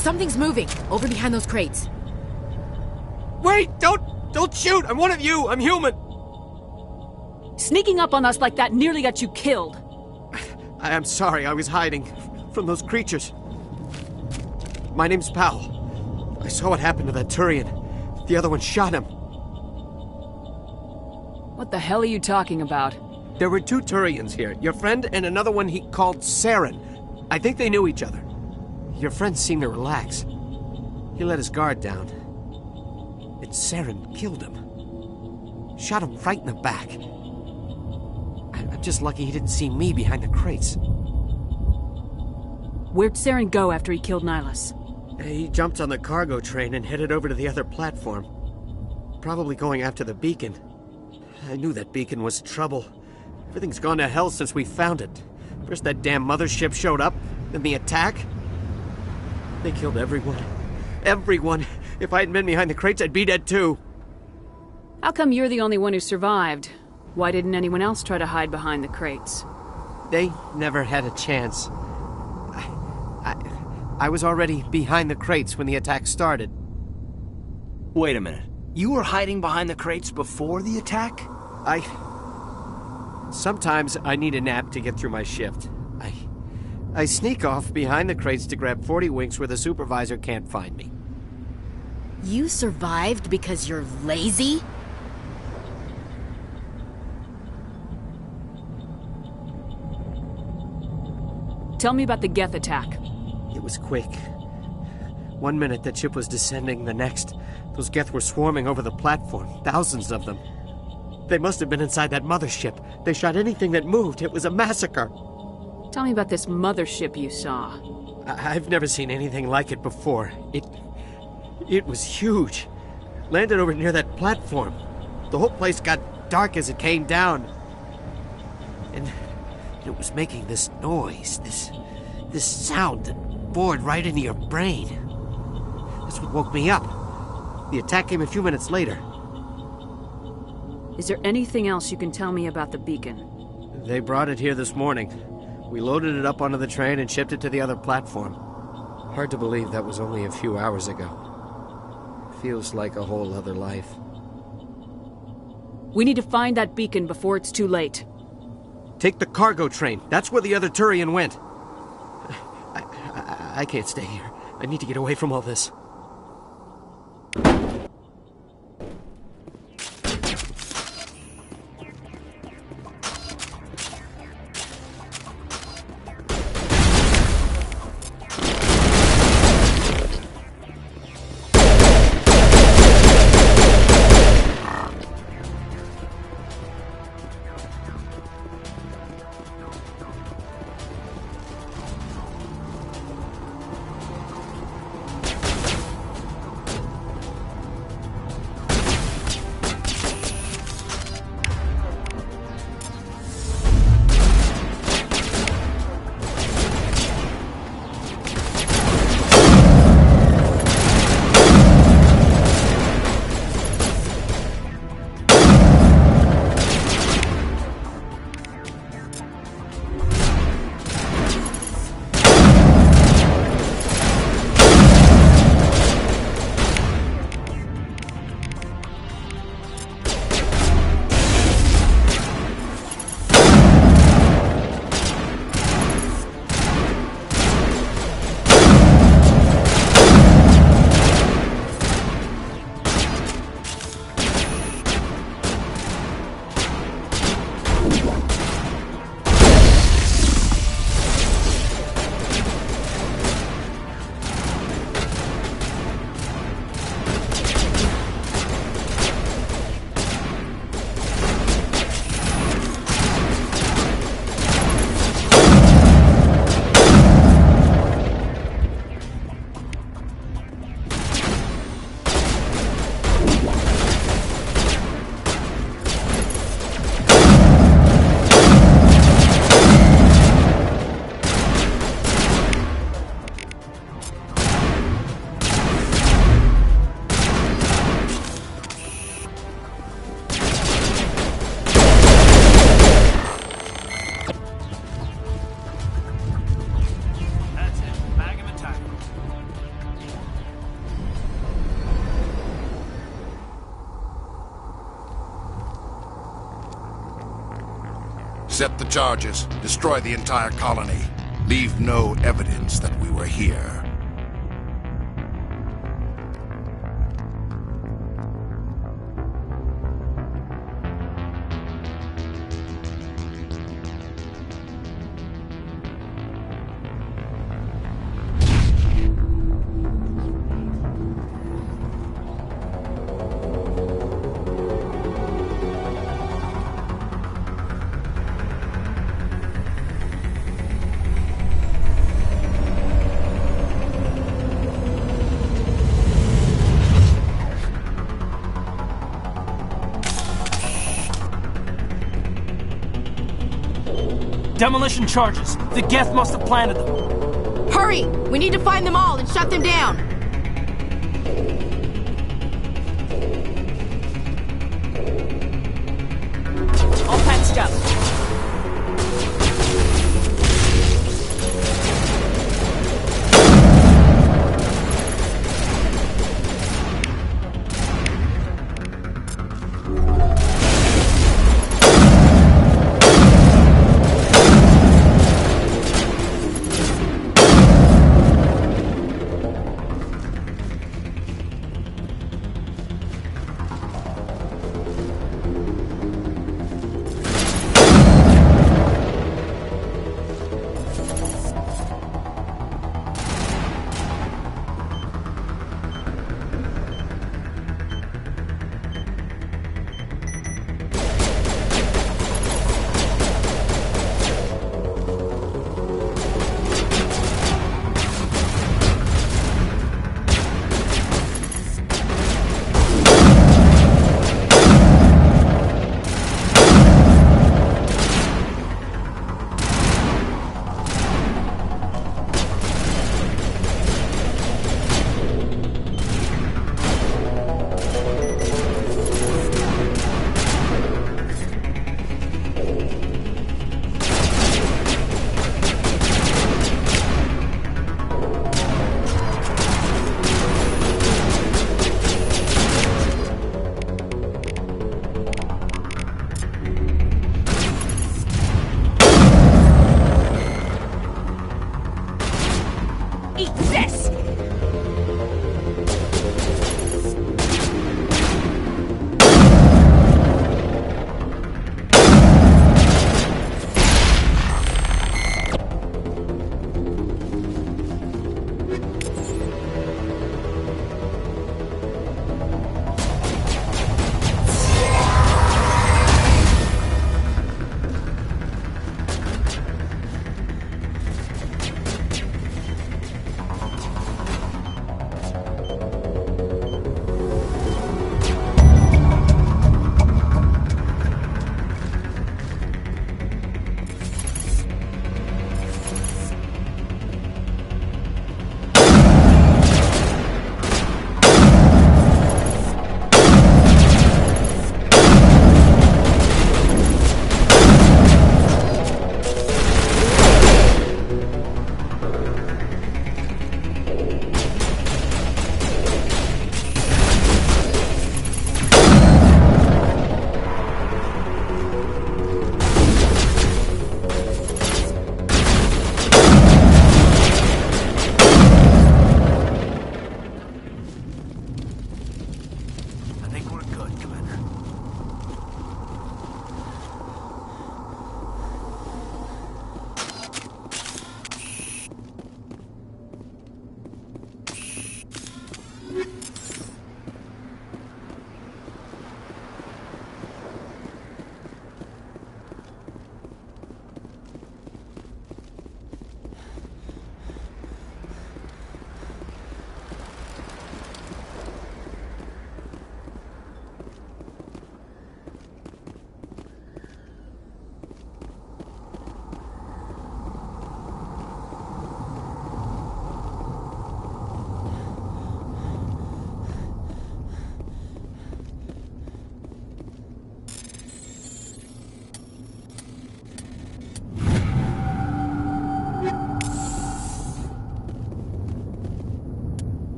Something's moving, over behind those crates. Wait! Don't shoot! I'm one of you! I'm human! Sneaking up on us like that nearly got you killed. I'm sorry, I was hiding from those creatures. My name's Powell. I saw what happened to that Turian. The other one shot him. What the hell are you talking about? There were 2 Turians here. Your friend and another one he called Saren. I think they knew each other. Your friend seemed to relax. He let his guard down. And Saren killed him. Shot him right in the back. I'm just lucky he didn't see me behind the crates. Where'd Saren go after he killed Nihilus? He jumped on the cargo train and headed over to the other platform. Probably going after the beacon. I knew that beacon was trouble. Everything's gone to hell since we found it. First that damn mothership showed up, then the attack. They killed everyone. Everyone! If I hadn't been behind the crates, I'd be dead too. How come you're the only one who survived? Why didn't anyone else try to hide behind the crates? They never had a chance. I was already behind the crates when the attack started. Wait a minute. You were hiding behind the crates before the attack? Sometimes I need a nap to get through my shift. I sneak off behind the crates to grab 40 winks where the supervisor can't find me. You survived because you're lazy? Tell me about the Geth attack. It was quick. 1 minute that ship was descending, the next, those Geth were swarming over the platform, thousands of them. They must have been inside that mothership. They shot anything that moved. It was a massacre. Tell me about this mothership you saw. I've never seen anything like it before. It was huge. Landed over near that platform. The whole place got dark as it came down. And it was making this noise, this sound that bored right into your brain. That's what woke me up. The attack came a few minutes later. Is there anything else you can tell me about the beacon? They brought it here this morning. We loaded it up onto the train and shipped it to the other platform. Hard to believe that was only a few hours ago. Feels like a whole other life. We need to find that beacon before it's too late. Take the cargo train. That's where the other Turian went. I can't stay here. I need to get away from all this. Accept the charges. Destroy the entire colony. Leave no evidence that we were here. Demolition charges. The Geth must have planted them. Hurry! We need to find them all and shut them down! All patched up.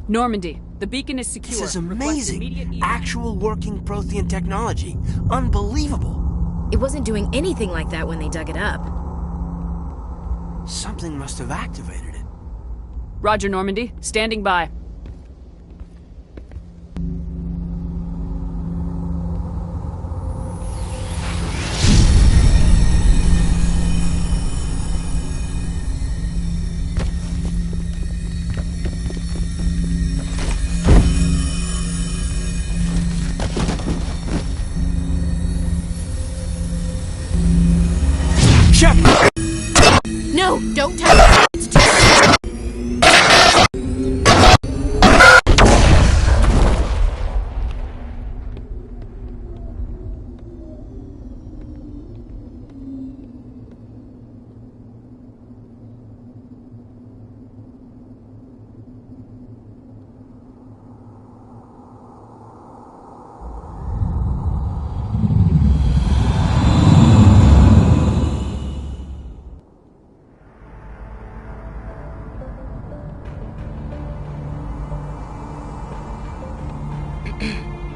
Normandy, the beacon is secure. This is Request immediate amazing. evac. Actual working Prothean technology. Unbelievable. It wasn't doing anything like that when they dug it up. Something must have activated it. Roger, Normandy. Standing by. Shepard! No, don't touch it. It's too...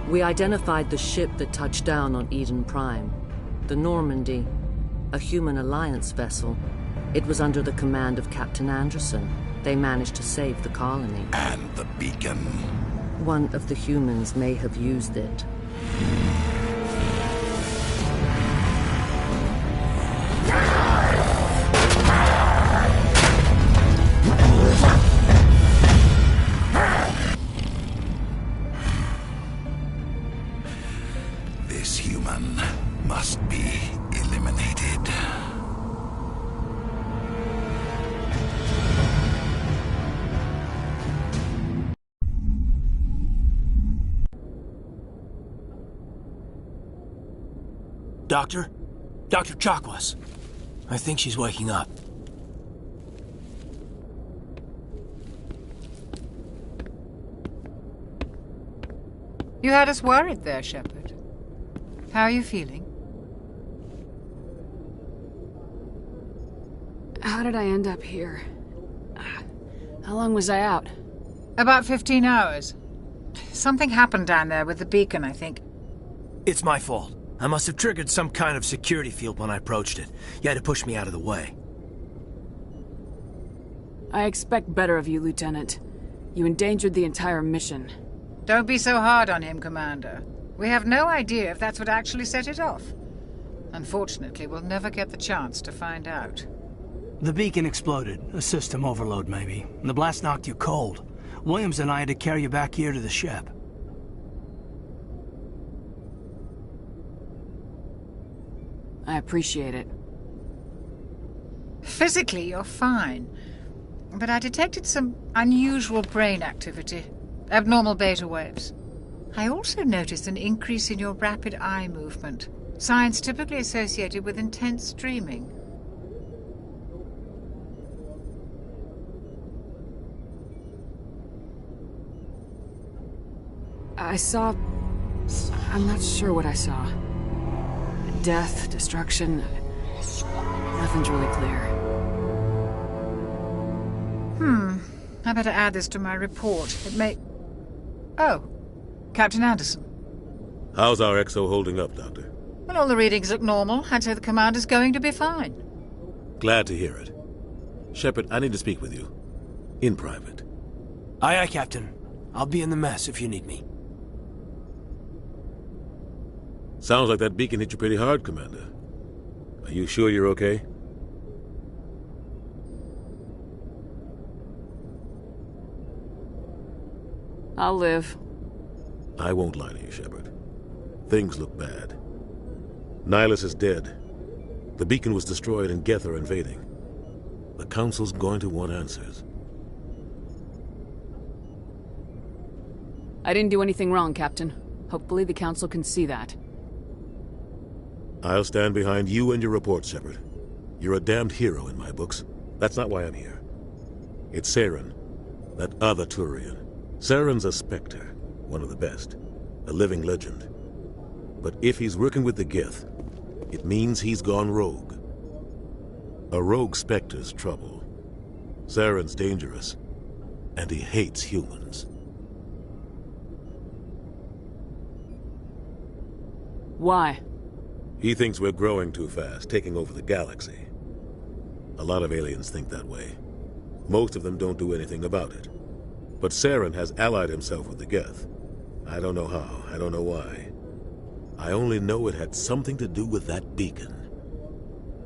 We identified the ship that touched down on Eden Prime. The Normandy, a human alliance vessel. It was under the command of Captain Anderson. They managed to save the colony. And the beacon. One of the humans may have used it. This human must be eliminated. Doctor? Dr. Chakwas. I think she's waking up. You had us worried there, Shepard. How are you feeling? How did I end up here? How long was I out? About 15 hours. Something happened down there with the beacon, I think. It's my fault. I must have triggered some kind of security field when I approached it. You had to push me out of the way. I expect better of you, Lieutenant. You endangered the entire mission. Don't be so hard on him, Commander. We have no idea if that's what actually set it off. Unfortunately, we'll never get the chance to find out. The beacon exploded. A system overload, maybe. The blast knocked you cold. Williams and I had to carry you back here to the ship. I appreciate it. Physically, you're fine. But I detected some unusual brain activity. Abnormal beta waves. I also noticed an increase in your rapid eye movement. Signs typically associated with intense dreaming. I saw... I'm not sure what I saw. Death, destruction... Nothing's really clear. I better add this to my report. It may... Oh, Captain Anderson. How's our XO holding up, Doctor? Well, all the readings look normal. I'd say the commander's going to be fine. Glad to hear it. Shepard, I need to speak with you. In private. Aye, aye, Captain. I'll be in the mess if you need me. Sounds like that beacon hit you pretty hard, Commander. Are you sure you're okay? I'll live. I won't lie to you, Shepard. Things look bad. Nihilus is dead. The beacon was destroyed and Geth are invading. The Council's going to want answers. I didn't do anything wrong, Captain. Hopefully the Council can see that. I'll stand behind you and your report, Shepard. You're a damned hero in my books. That's not why I'm here. It's Saren, that other Turian. Saren's a Spectre, one of the best, a living legend. But if he's working with the Geth, it means he's gone rogue. A rogue Spectre's trouble. Saren's dangerous, and he hates humans. Why? He thinks we're growing too fast, taking over the galaxy. A lot of aliens think that way. Most of them don't do anything about it. But Saren has allied himself with the Geth. I don't know how, I don't know why. I only know it had something to do with that beacon.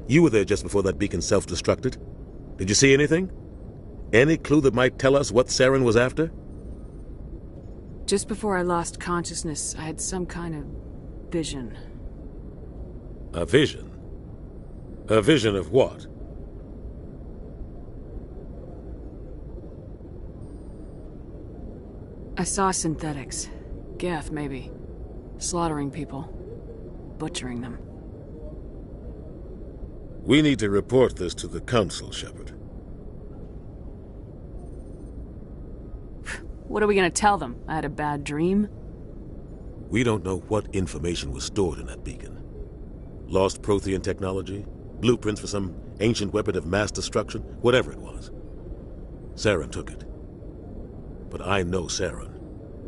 You were there just before that beacon self-destructed. Did you see anything? Any clue that might tell us what Saren was after? Just before I lost consciousness, I had some kind of vision. A vision? A vision of what? I saw synthetics. Geth, maybe. Slaughtering people. Butchering them. We need to report this to the Council, Shepard. What are we gonna tell them? I had a bad dream? We don't know what information was stored in that beacon. Lost Prothean technology? Blueprints for some ancient weapon of mass destruction? Whatever it was. Saren took it. But I know Saren.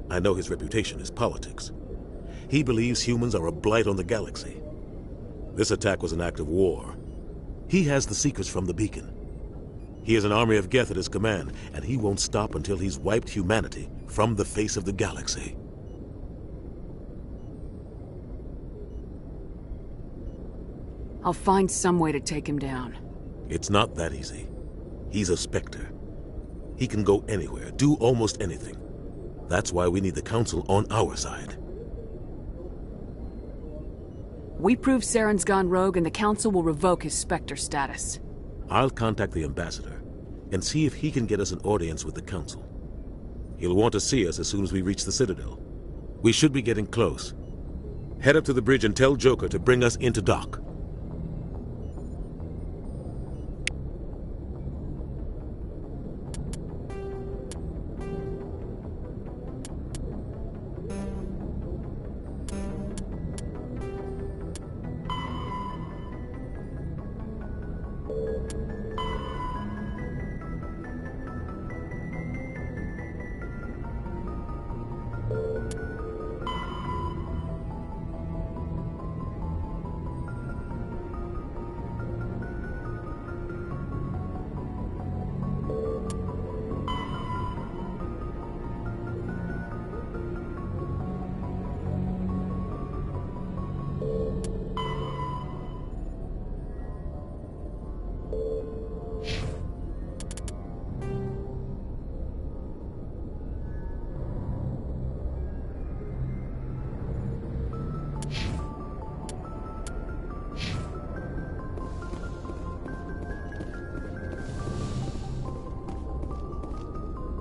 I know his reputation is politics. He believes humans are a blight on the galaxy. This attack was an act of war. He has the secrets from the beacon. He has an army of Geth at his command, and he won't stop until he's wiped humanity from the face of the galaxy. I'll find some way to take him down. It's not that easy. He's a Spectre. He can go anywhere, do almost anything. That's why we need the Council on our side. We prove Saren's gone rogue and the Council will revoke his Spectre status. I'll contact the Ambassador and see if he can get us an audience with the Council. He'll want to see us as soon as we reach the Citadel. We should be getting close. Head up to the bridge and tell Joker to bring us into dock.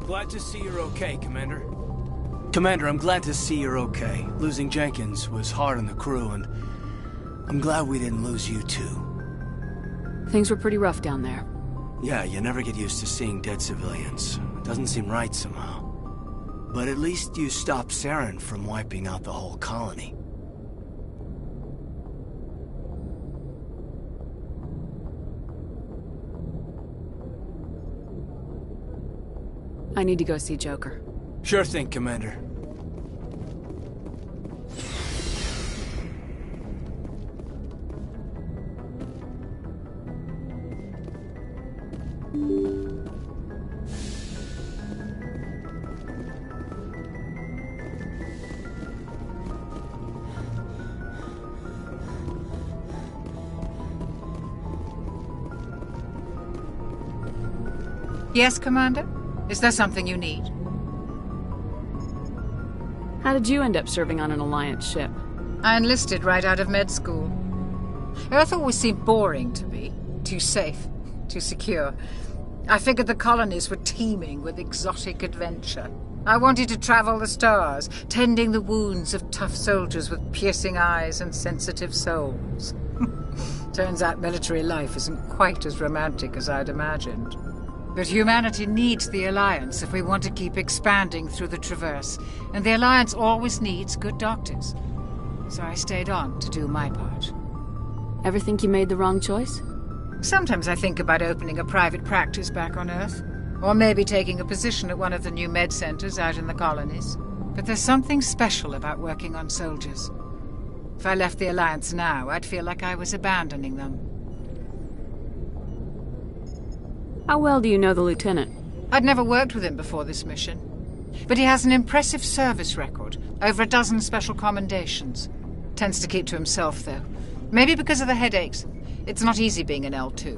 Glad to see you're okay, Commander. Commander, I'm glad to see you're okay. Losing Jenkins was hard on the crew, and I'm glad we didn't lose you too. Things were pretty rough down there. Yeah, you never get used to seeing dead civilians. It doesn't seem right somehow. But at least you stopped Saren from wiping out the whole colony. I need to go see Joker. Sure thing, Commander. Yes, Commander? Is there something you need? How did you end up serving on an Alliance ship? I enlisted right out of med school. Earth always seemed boring to me. Too safe, too secure. I figured the colonies were teeming with exotic adventure. I wanted to travel the stars, tending the wounds of tough soldiers with piercing eyes and sensitive souls. Turns out military life isn't quite as romantic as I'd imagined. But humanity needs the Alliance if we want to keep expanding through the Traverse, and the Alliance always needs good doctors. So I stayed on to do my part. Ever think you made the wrong choice? Sometimes I think about opening a private practice back on Earth, or maybe taking a position at one of the new med centers out in the colonies. But there's something special about working on soldiers. If I left the Alliance now, I'd feel like I was abandoning them. How well do you know the Lieutenant? I'd never worked with him before this mission. But he has an impressive service record, over a dozen special commendations. Tends to keep to himself, though. Maybe because of the headaches. It's not easy being an L2.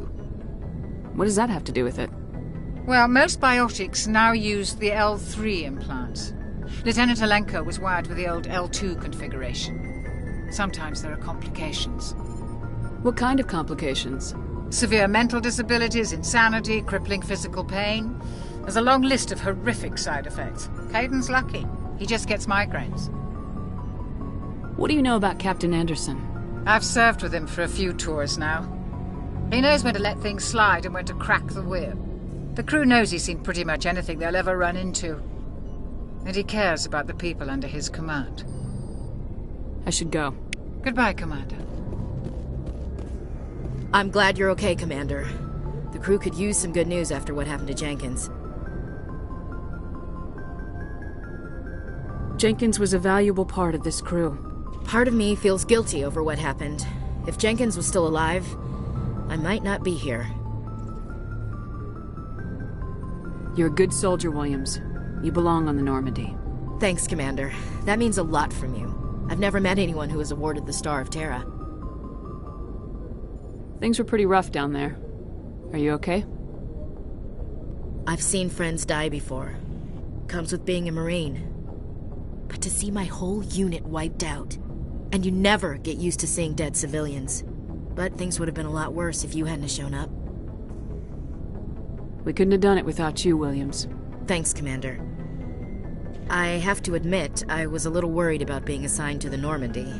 What does that have to do with it? Well, most biotics now use the L3 implants. Lieutenant Alenko was wired with the old L2 configuration. Sometimes there are complications. What kind of complications? Severe mental disabilities, insanity, crippling physical pain. There's a long list of horrific side effects. Caden's lucky. He just gets migraines. What do you know about Captain Anderson? I've served with him for a few tours now. He knows when to let things slide and when to crack the whip. The crew knows he's seen pretty much anything they'll ever run into. And he cares about the people under his command. I should go. Goodbye, Commander. I'm glad you're okay, Commander. The crew could use some good news after what happened to Jenkins. Jenkins was a valuable part of this crew. Part of me feels guilty over what happened. If Jenkins was still alive, I might not be here. You're a good soldier, Williams. You belong on the Normandy. Thanks, Commander. That means a lot from you. I've never met anyone who was awarded the Star of Terra. Things were pretty rough down there. Are you okay? I've seen friends die before. Comes with being a Marine. But to see my whole unit wiped out, and you never get used to seeing dead civilians. But things would have been a lot worse if you hadn't shown up. We couldn't have done it without you, Williams. Thanks, Commander. I have to admit, I was a little worried about being assigned to the Normandy.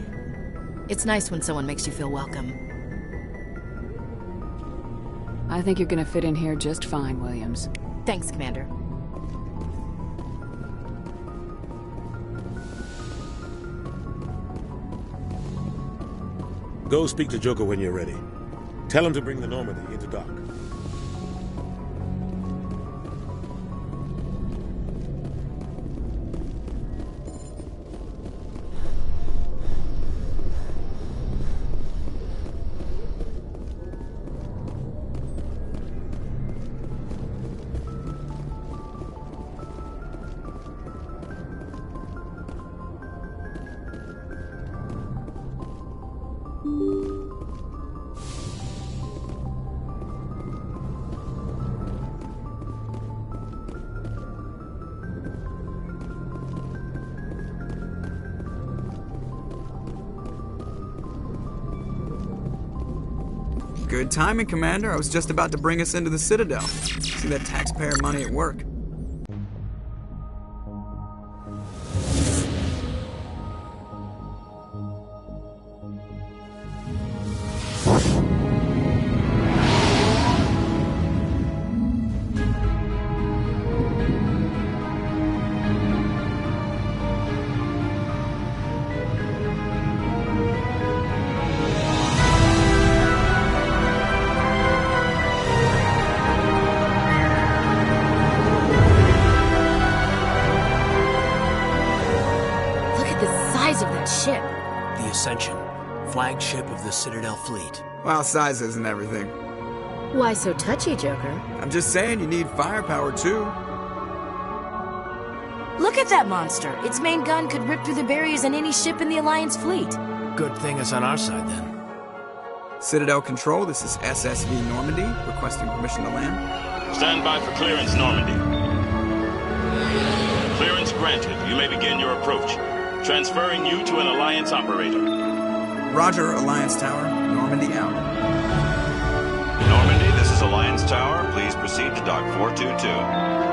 It's nice when someone makes you feel welcome. I think you're gonna fit in here just fine, Williams. Thanks, Commander. Go speak to Joker when you're ready. Tell him to bring the Normandy into dock. Good timing, Commander. I was just about to bring us into the Citadel. See that taxpayer money at work. Flagship of the Citadel fleet. Well, size isn't everything. Why so touchy, Joker? I'm just saying you need firepower, too. Look at that monster! Its main gun could rip through the barriers in any ship in the Alliance fleet. Good thing it's on our side, then. Citadel Control, this is SSV Normandy, requesting permission to land. Stand by for clearance, Normandy. Clearance granted. You may begin your approach. Transferring you to an Alliance operator. Roger, Alliance Tower. Normandy out. Normandy, this is Alliance Tower. Please proceed to Dock 422.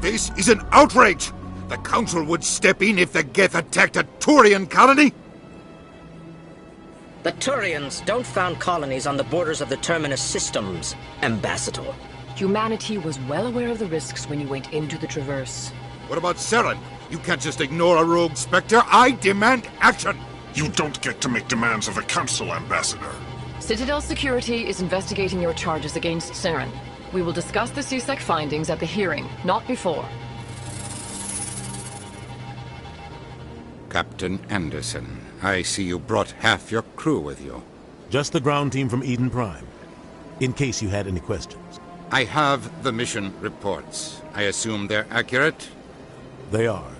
This is an outrage! The Council would step in if the Geth attacked a Turian colony? The Turians don't found colonies on the borders of the Terminus systems, Ambassador. Humanity was well aware of the risks when you went into the Traverse. What about Saren? You can't just ignore a rogue Spectre. I demand action! You don't get to make demands of the Council, Ambassador. Citadel Security is investigating your charges against Saren. We will discuss the CSEC findings at the hearing, not before. Captain Anderson, I see you brought half your crew with you. Just the ground team from Eden Prime, in case you had any questions. I have the mission reports. I assume they're accurate? They are.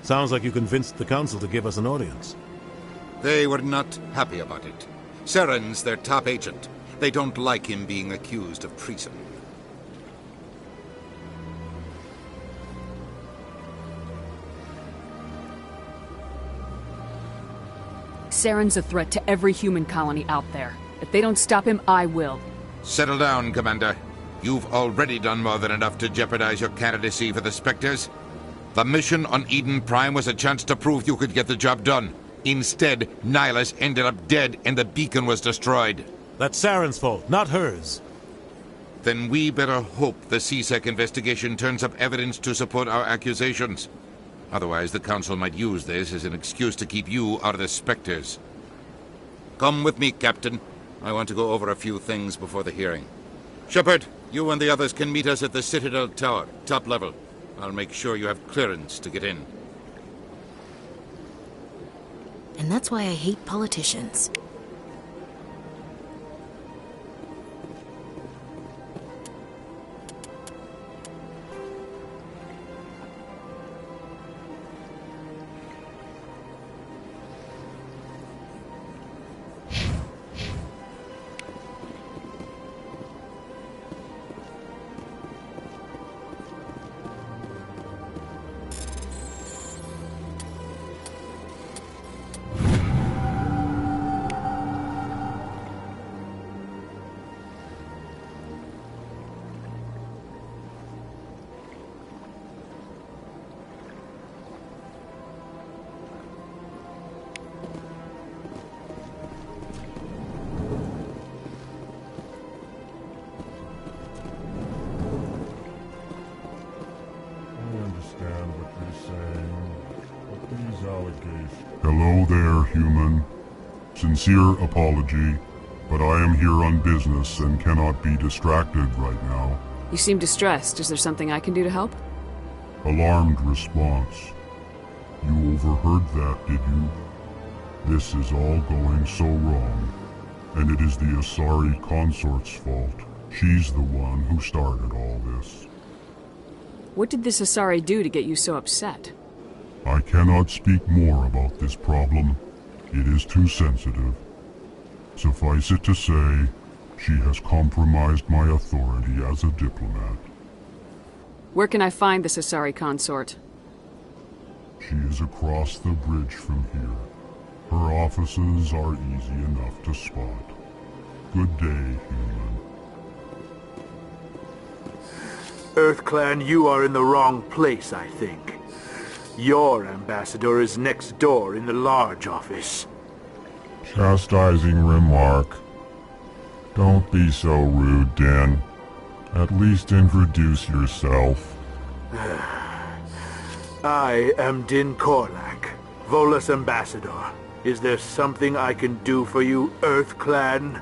Sounds like you convinced the Council to give us an audience. They were not happy about it. Saren's their top agent. They don't like him being accused of treason. Saren's a threat to every human colony out there. If they don't stop him, I will. Settle down, Commander. You've already done more than enough to jeopardize your candidacy for the Spectres. The mission on Eden Prime was a chance to prove you could get the job done. Instead, Nihilus ended up dead and the beacon was destroyed. That's Saren's fault, not hers. Then we better hope the CSEC investigation turns up evidence to support our accusations. Otherwise, the Council might use this as an excuse to keep you out of the Spectres. Come with me, Captain. I want to go over a few things before the hearing. Shepard, you and the others can meet us at the Citadel Tower, top level. I'll make sure you have clearance to get in. And that's why I hate politicians. Hello there, human. Sincere apology, but I am here on business and cannot be distracted right now. You seem distressed. Is there something I can do to help? Alarmed response. You overheard that, did you? This is all going so wrong, and it is the Asari consort's fault. She's the one who started all this. What did this Asari do to get you so upset? I cannot speak more about this problem. It is too sensitive. Suffice it to say, she has compromised my authority as a diplomat. Where can I find this Asari consort? She is across the bridge from here. Her offices are easy enough to spot. Good day, human. EarthClan, you are in the wrong place, I think. Your ambassador is next door in the large office. Chastising remark. Don't be so rude, Din. At least introduce yourself. I am Din Korlak, Volus ambassador. Is there something I can do for you, EarthClan?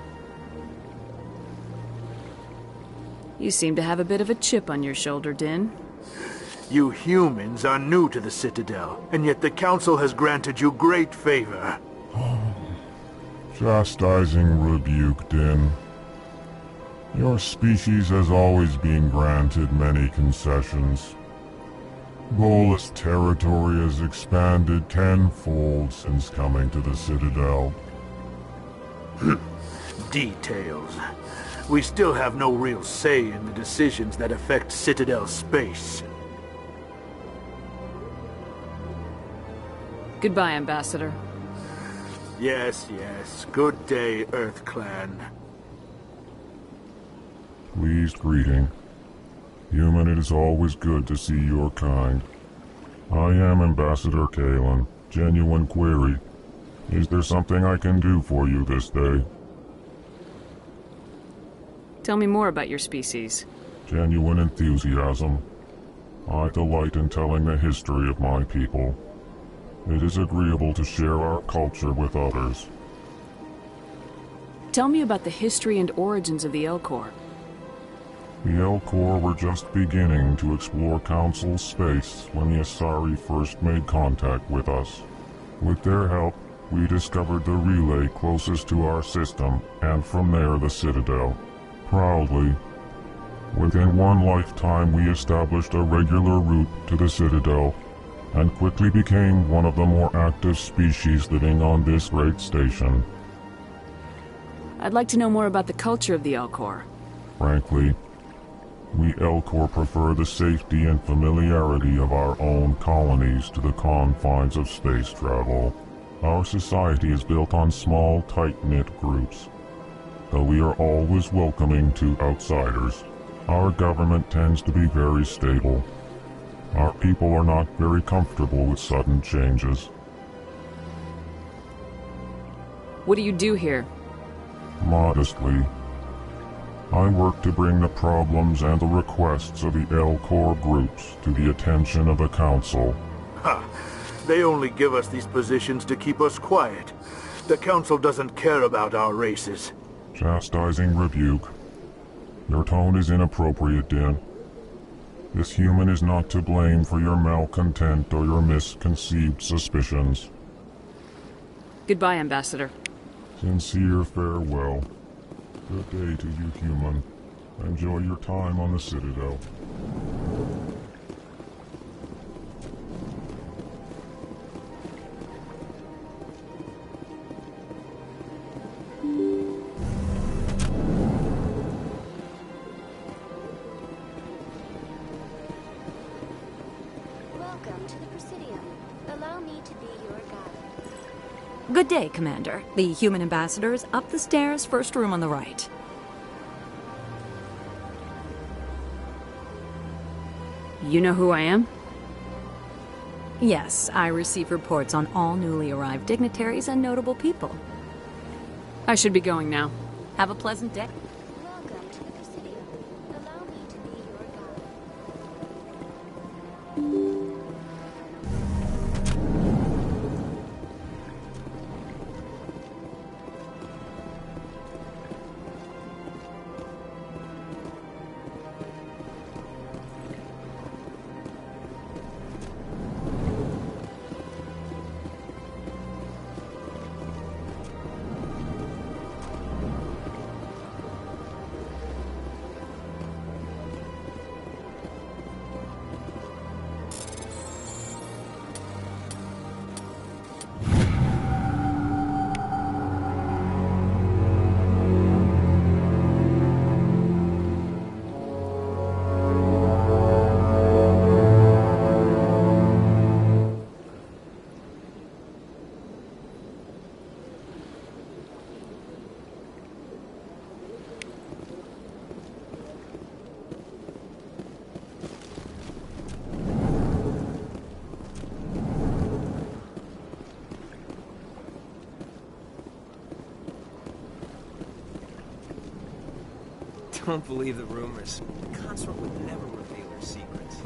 You seem to have a bit of a chip on your shoulder, Din. You humans are new to the Citadel, and yet the Council has granted you great favor. Chastising rebuke, Din. Your species has always been granted many concessions. Volus territory has expanded tenfold since coming to the Citadel. Details. We still have no real say in the decisions that affect Citadel space. Goodbye, Ambassador. Yes, yes. Good day, EarthClan. Pleased greeting. Human, it is always good to see your kind. I am Ambassador Kalen. Genuine query. Is there something I can do for you this day? Tell me more about your species. Genuine enthusiasm. I delight in telling the history of my people. It is agreeable to share our culture with others. Tell me about the history and origins of the Elcor. The Elcor were just beginning to explore Council space when the Asari first made contact with us. With their help, we discovered the relay closest to our system, and from there the Citadel. Proudly, within one lifetime we established a regular route to the Citadel, and quickly became one of the more active species living on this great station. I'd like to know more about the culture of the Elcor. Frankly, we Elcor prefer the safety and familiarity of our own colonies to the confines of space travel. Our society is built on small, tight-knit groups. Though we are always welcoming to outsiders, our government tends to be very stable. Our people are not very comfortable with sudden changes. What do you do here? Modestly, I work to bring the problems and the requests of the Elcor groups to the attention of the Council. Ha! They only give us these positions to keep us quiet. The Council doesn't care about our races. Chastising rebuke. Your tone is inappropriate, Din. This human is not to blame for your malcontent or your misconceived suspicions. Goodbye, Ambassador. Sincere farewell. Good day to you, human. Enjoy your time on the Citadel. Good day, Commander. The human ambassador is up the stairs, first room on the right. You know who I am? Yes, I receive reports on all newly arrived dignitaries and notable people. I should be going now. Have a pleasant day. Don't believe the rumors. The consort would never reveal her secrets.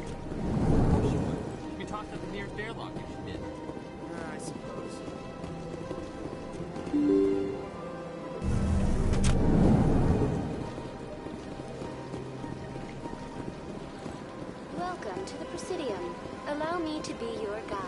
You talked to the nearest airlock if you did. I suppose. Welcome to the Presidium. Allow me to be your guide.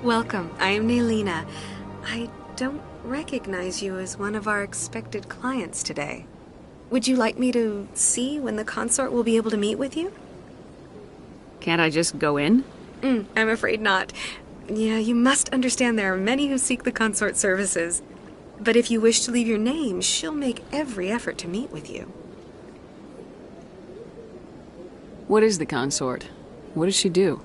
Welcome. I am Naylina. I don't recognize you as one of our expected clients today. Would you like me to see when the consort will be able to meet with you? Can't I just go in? I'm afraid not. Yeah, you must understand there are many who seek the consort services. But if you wish to leave your name, she'll make every effort to meet with you. What is the consort? What does she do?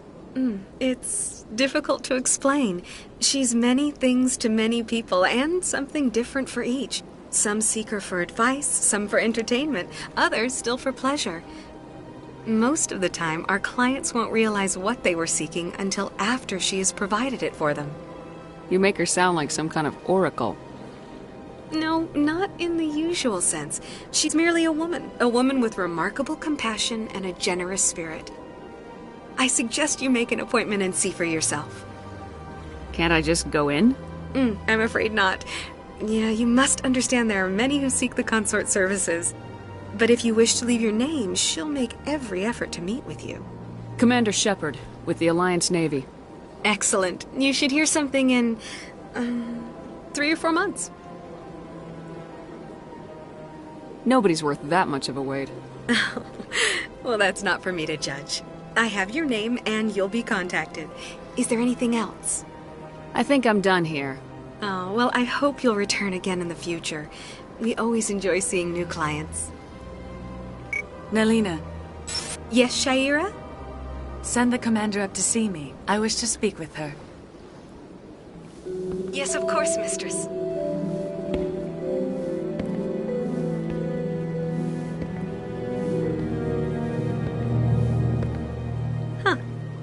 It's difficult to explain. She's many things to many people, and something different for each. Some seek her for advice, some for entertainment, others still for pleasure. Most of the time, our clients won't realize what they were seeking until after she has provided it for them. You make her sound like some kind of oracle. No, not in the usual sense. She's merely a woman with remarkable compassion and a generous spirit. I suggest you make an appointment and see for yourself. Can't I just go in? I'm afraid not. Yeah, you must understand there are many who seek the consort services. But if you wish to leave your name, she'll make every effort to meet with you. Commander Shepard, with the Alliance Navy. Excellent. You should hear something in 3 or 4 months. Nobody's worth that much of a wait. Well, that's not for me to judge. I have your name and you'll be contacted. Is there anything else? I think I'm done here. Oh, well, I hope you'll return again in the future. We always enjoy seeing new clients. Naylina. Yes, Shaira? Send the commander up to see me. I wish to speak with her. Yes, of course, mistress.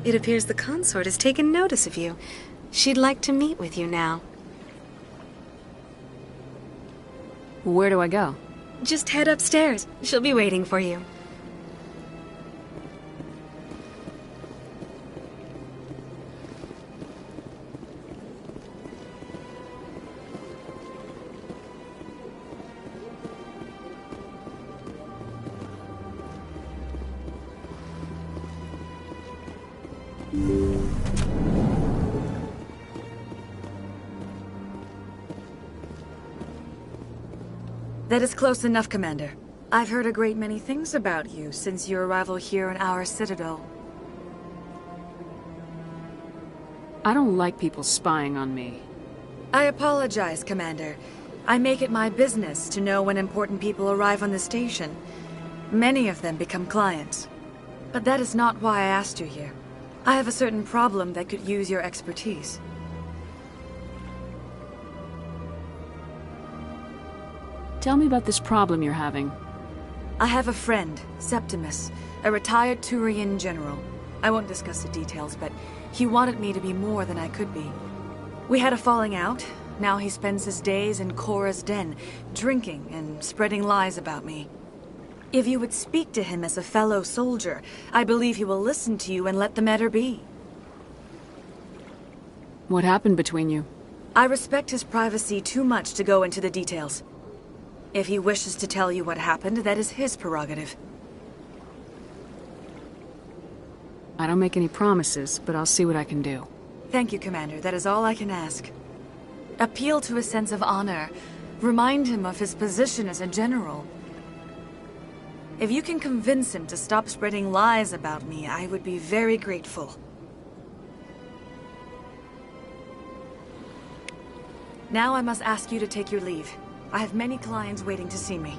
It appears the consort has taken notice of you. She'd like to meet with you now. Where do I go? Just head upstairs. She'll be waiting for you. That is close enough, Commander. I've heard a great many things about you since your arrival here in our citadel. I don't like people spying on me. I apologize, Commander. I make it my business to know when important people arrive on the station. Many of them become clients. But that is not why I asked you here. I have a certain problem that could use your expertise. Tell me about this problem you're having. I have a friend, Septimus, a retired Turian general. I won't discuss the details, but he wanted me to be more than I could be. We had a falling out. Now he spends his days in Korra's den, drinking and spreading lies about me. If you would speak to him as a fellow soldier, I believe he will listen to you and let the matter be. What happened between you? I respect his privacy too much to go into the details. If he wishes to tell you what happened, that is his prerogative. I don't make any promises, but I'll see what I can do. Thank you, Commander. That is all I can ask. Appeal to his sense of honor. Remind him of his position as a general. If you can convince him to stop spreading lies about me, I would be very grateful. Now I must ask you to take your leave. I have many clients waiting to see me.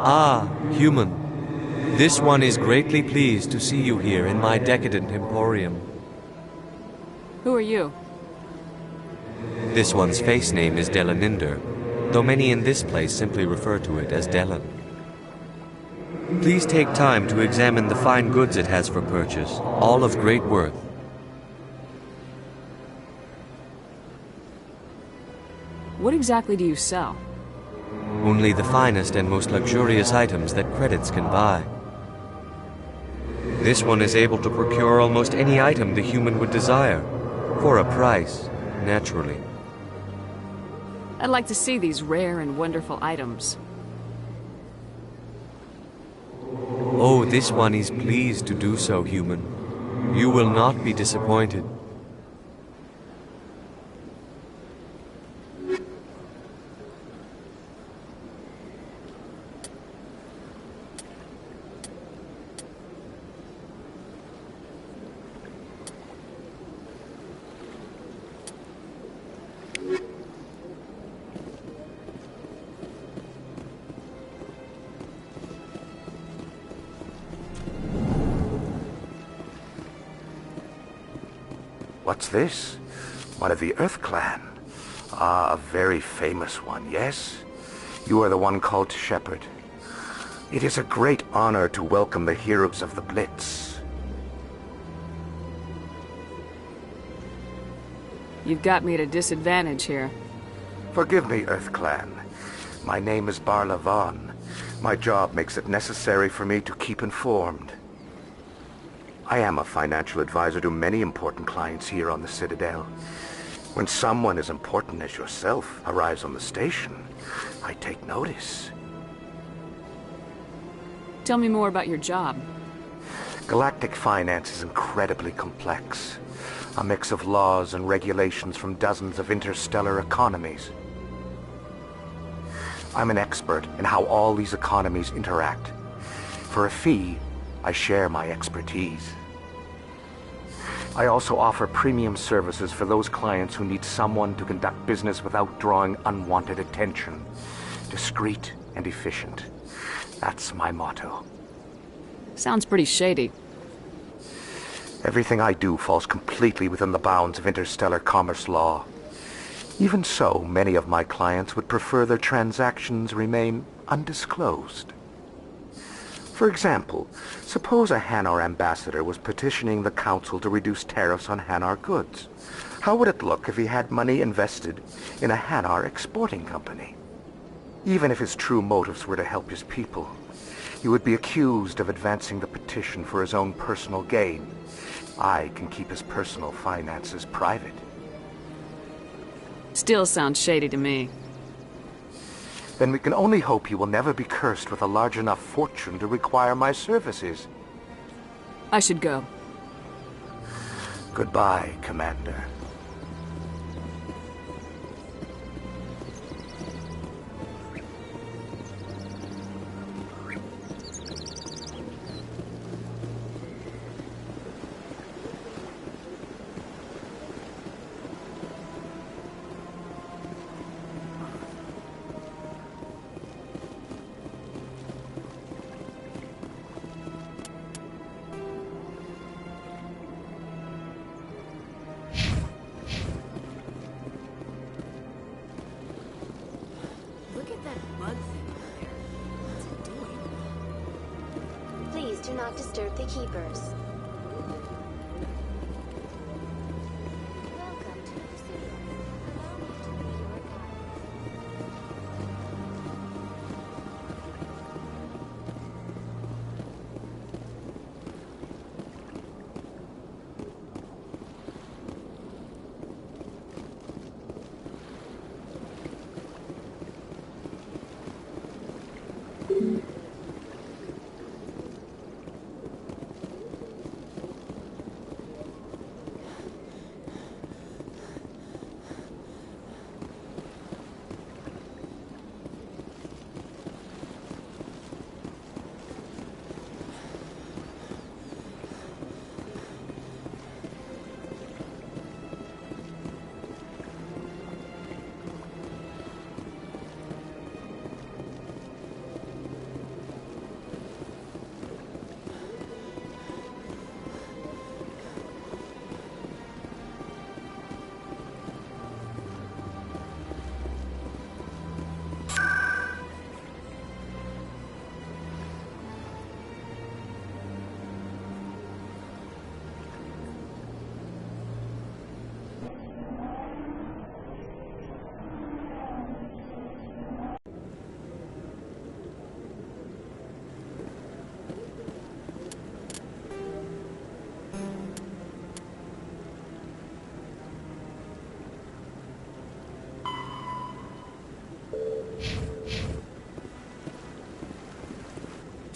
Ah, human. This one is greatly pleased to see you here in my decadent emporium. Who are you? This one's face name is Delaninder, though many in this place simply refer to it as Delan. Please take time to examine the fine goods it has for purchase, all of great worth. What exactly do you sell? Only the finest and most luxurious items that credits can buy. This one is able to procure almost any item the human would desire, for a price, naturally. I'd like to see these rare and wonderful items. Oh, this one is pleased to do so, human. You will not be disappointed. What's this? One of the Earth Clan. Ah, a very famous one, yes? You are the one called Shepherd. It is a great honor to welcome the heroes of the Blitz. You've got me at a disadvantage here. Forgive me, Earth Clan. My name is Barla Vaughn. My job makes it necessary for me to keep informed. I am a financial advisor to many important clients here on the Citadel. When someone as important as yourself arrives on the station, I take notice. Tell me more about your job. Galactic finance is incredibly complex. A mix of laws and regulations from dozens of interstellar economies. I'm an expert in how all these economies interact. For a fee, I share my expertise. I also offer premium services for those clients who need someone to conduct business without drawing unwanted attention. Discreet and efficient. That's my motto. Sounds pretty shady. Everything I do falls completely within the bounds of interstellar commerce law. Even so, many of my clients would prefer their transactions remain undisclosed. For example, suppose a Hanar ambassador was petitioning the Council to reduce tariffs on Hanar goods. How would it look if he had money invested in a Hanar exporting company? Even if his true motives were to help his people, he would be accused of advancing the petition for his own personal gain. I can keep his personal finances private. Still sounds shady to me. Then we can only hope you will never be cursed with a large enough fortune to require my services. I should go. Goodbye, Commander. Do not disturb the keepers. Welcome to the city. Allow me to be your guide.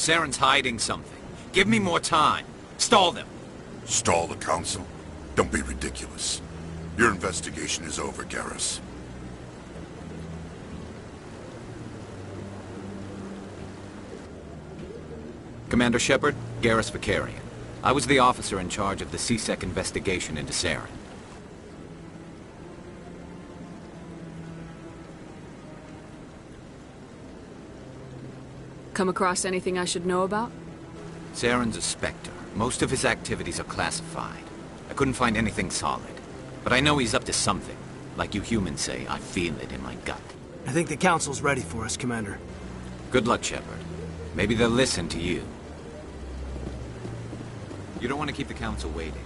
Saren's hiding something. Give me more time. Stall them. Stall the Council? Don't be ridiculous. Your investigation is over, Garrus. Commander Shepard, Garrus Vicarian. I was the officer in charge of the C-Sec investigation into Saren. Come across anything I should know about? Saren's a Spectre. Most of his activities are classified. I couldn't find anything solid. But I know he's up to something. Like you humans say, I feel it in my gut. I think the Council's ready for us, Commander. Good luck, Shepard. Maybe they'll listen to you. You don't want to keep the Council waiting.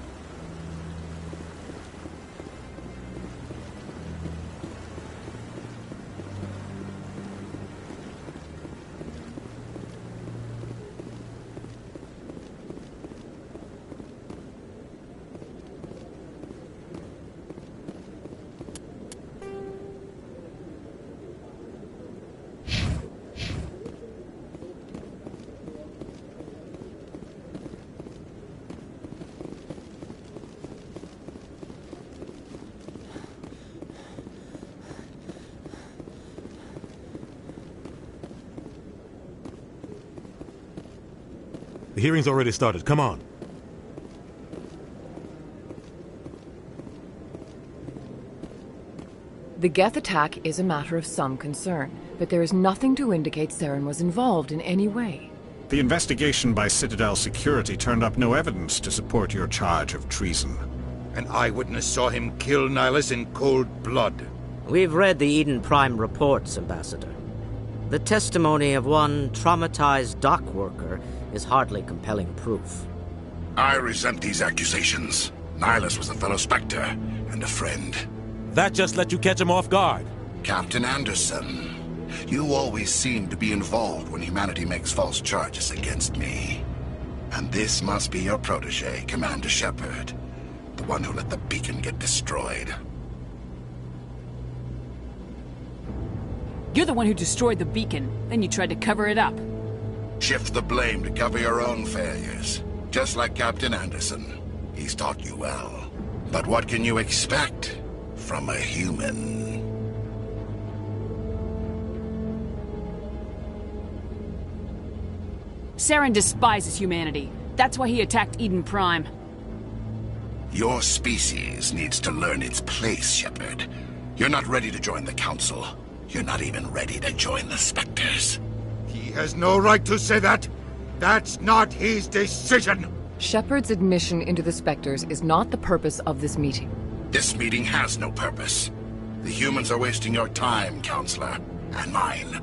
The hearing's already started. Come on. The Geth attack is a matter of some concern, but there is nothing to indicate Saren was involved in any way. The investigation by Citadel Security turned up no evidence to support your charge of treason. An eyewitness saw him kill Nihilus in cold blood. We've read the Eden Prime reports, Ambassador. The testimony of one traumatized dock worker is hardly compelling proof. I resent these accusations. Nihilus was a fellow Spectre and a friend. That just let you catch him off guard. Captain Anderson, you always seem to be involved when humanity makes false charges against me. And this must be your protege, Commander Shepard. The one who let the beacon get destroyed. You're the one who destroyed the beacon, then you tried to cover it up. Shift the blame to cover your own failures. Just like Captain Anderson. He's taught you well. But what can you expect from a human? Saren despises humanity. That's why he attacked Eden Prime. Your species needs to learn its place, Shepard. You're not ready to join the Council. You're not even ready to join the Spectres. He has no right to say that. That's not his decision. Shepard's admission into the Spectres is not the purpose of this meeting. This meeting has no purpose. The humans are wasting your time, Counselor, and mine.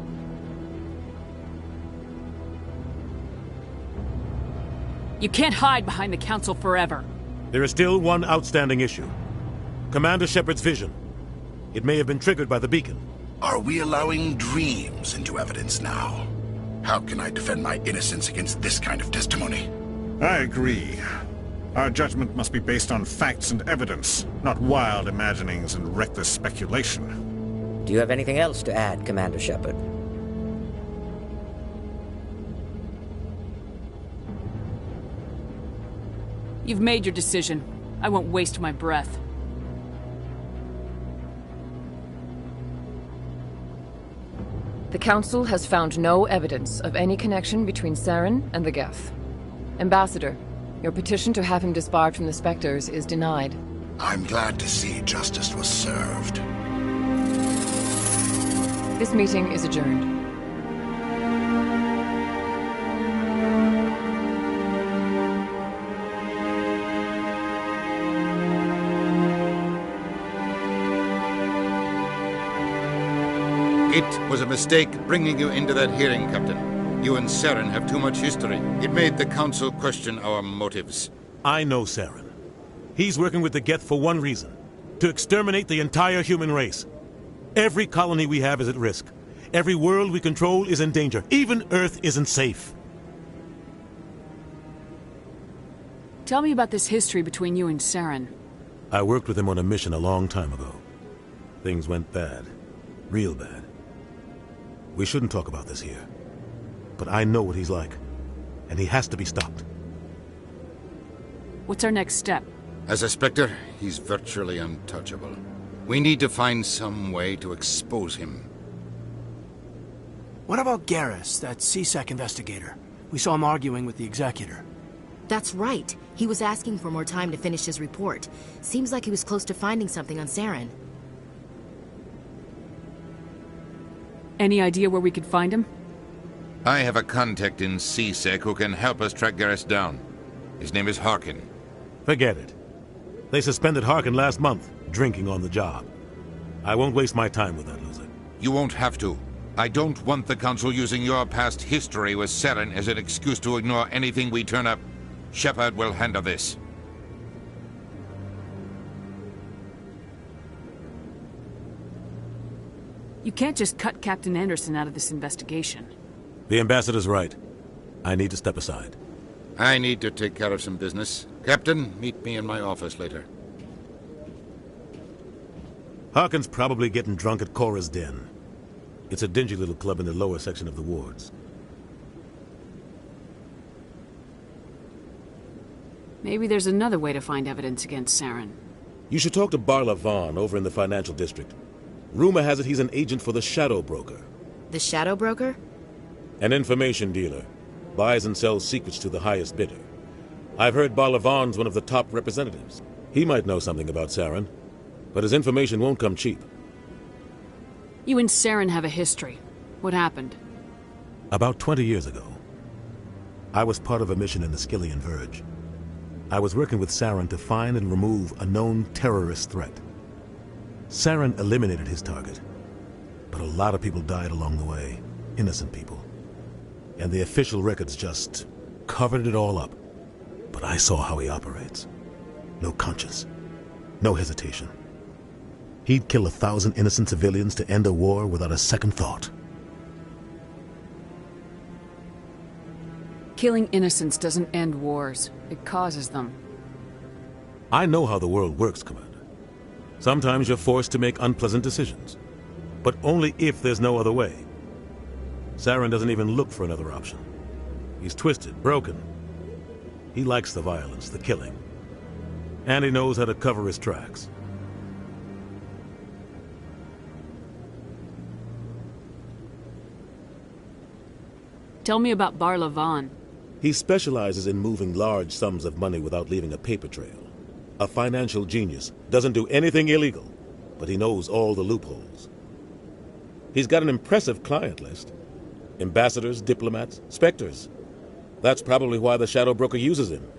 You can't hide behind the Council forever. There is still one outstanding issue. Commander Shepard's vision. It may have been triggered by the beacon. Are we allowing dreams into evidence now? How can I defend my innocence against this kind of testimony? I agree. Our judgment must be based on facts and evidence, not wild imaginings and reckless speculation. Do you have anything else to add, Commander Shepard? You've made your decision. I won't waste my breath. The Council has found no evidence of any connection between Saren and the Geth. Ambassador, your petition to have him disbarred from the Spectres is denied. I'm glad to see justice was served. This meeting is adjourned. It was a mistake bringing you into that hearing, Captain. You and Saren have too much history. It made the Council question our motives. I know Saren. He's working with the Geth for one reason. To exterminate the entire human race. Every colony we have is at risk. Every world we control is in danger. Even Earth isn't safe. Tell me about this history between you and Saren. I worked with him on a mission a long time ago. Things went bad. Real bad. We shouldn't talk about this here. But I know what he's like. and he has to be stopped. What's our next step? As a Spectre, he's virtually untouchable. We need to find some way to expose him. What about Garrus, that CSEC investigator? We saw him arguing with the Executor. That's right. He was asking for more time to finish his report. Seems like he was close to finding something on Saren. Any idea where we could find him? I have a contact in CSEC who can help us track Garrus down. His name is Harkin. Forget it. They suspended Harkin last month, drinking on the job. I won't waste my time with that loser. You won't have to. I don't want the Council using your past history with Saren as an excuse to ignore anything we turn up. Shepard will handle this. You can't just cut Captain Anderson out of this investigation. The Ambassador's right. I need to step aside. I need to take care of some business. Captain, meet me in my office later. Harkin's probably getting drunk at Cora's Den. It's a dingy little club in the lower section of the wards. Maybe there's another way to find evidence against Saren. You should talk to Barla Vaughn over in the financial district. Rumor has it he's an agent for the Shadow Broker. The Shadow Broker? An information dealer. Buys and sells secrets to the highest bidder. I've heard Barla Vaughn's one of the top representatives. He might know something about Saren, but his information won't come cheap. You and Saren have a history. What happened? About 20 years ago, I was part of a mission in the Skillian Verge. I was working with Saren to find and remove a known terrorist threat. Saren eliminated his target, but a lot of people died along the way, innocent people. And the official records just covered it all up. But I saw how he operates. No conscience, no hesitation. He'd kill 1,000 innocent civilians to end a war without a second thought. Killing innocents doesn't end wars. It causes them. I know how the world works, Commander. Sometimes you're forced to make unpleasant decisions, but only if there's no other way. Saren doesn't even look for another option. He's twisted, broken. He likes the violence, the killing. And he knows how to cover his tracks. Tell me about Barla Vaughn. He specializes in moving large sums of money without leaving a paper trail. A financial genius, doesn't do anything illegal, but he knows all the loopholes. He's got an impressive client list. Ambassadors, diplomats, specters. That's probably why the Shadow Broker uses him.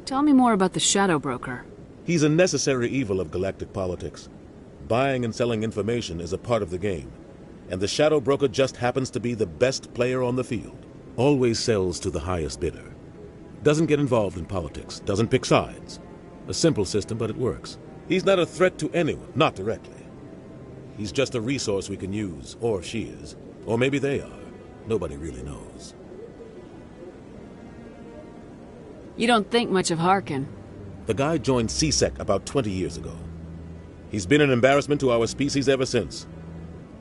Tell me more about the Shadow Broker. He's a necessary evil of galactic politics. Buying and selling information is a part of the game, and the Shadow Broker just happens to be the best player on the field. Always sells to the highest bidder. Doesn't get involved in politics, doesn't pick sides. A simple system, but it works. He's not a threat to anyone, not directly. He's just a resource we can use, or she is. Or maybe they are. Nobody really knows. You don't think much of Harkin. The guy joined CSEC about 20 years ago. He's been an embarrassment to our species ever since.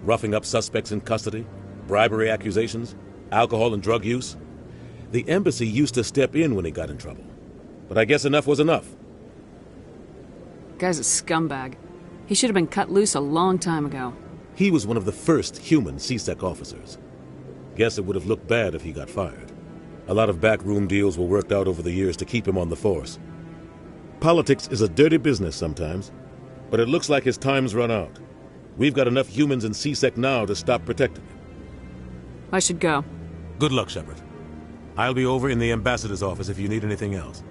Roughing up suspects in custody, bribery accusations, alcohol and drug use. The embassy used to step in when he got in trouble. But I guess enough was enough. Guy's a scumbag. He should have been cut loose a long time ago. He was one of the first human CSEC officers. Guess it would have looked bad if he got fired. A lot of backroom deals were worked out over the years to keep him on the force. Politics is a dirty business sometimes, but it looks like his time's run out. We've got enough humans in CSEC now to stop protecting him. I should go. Good luck, Shepard. I'll be over in the Ambassador's office if you need anything else.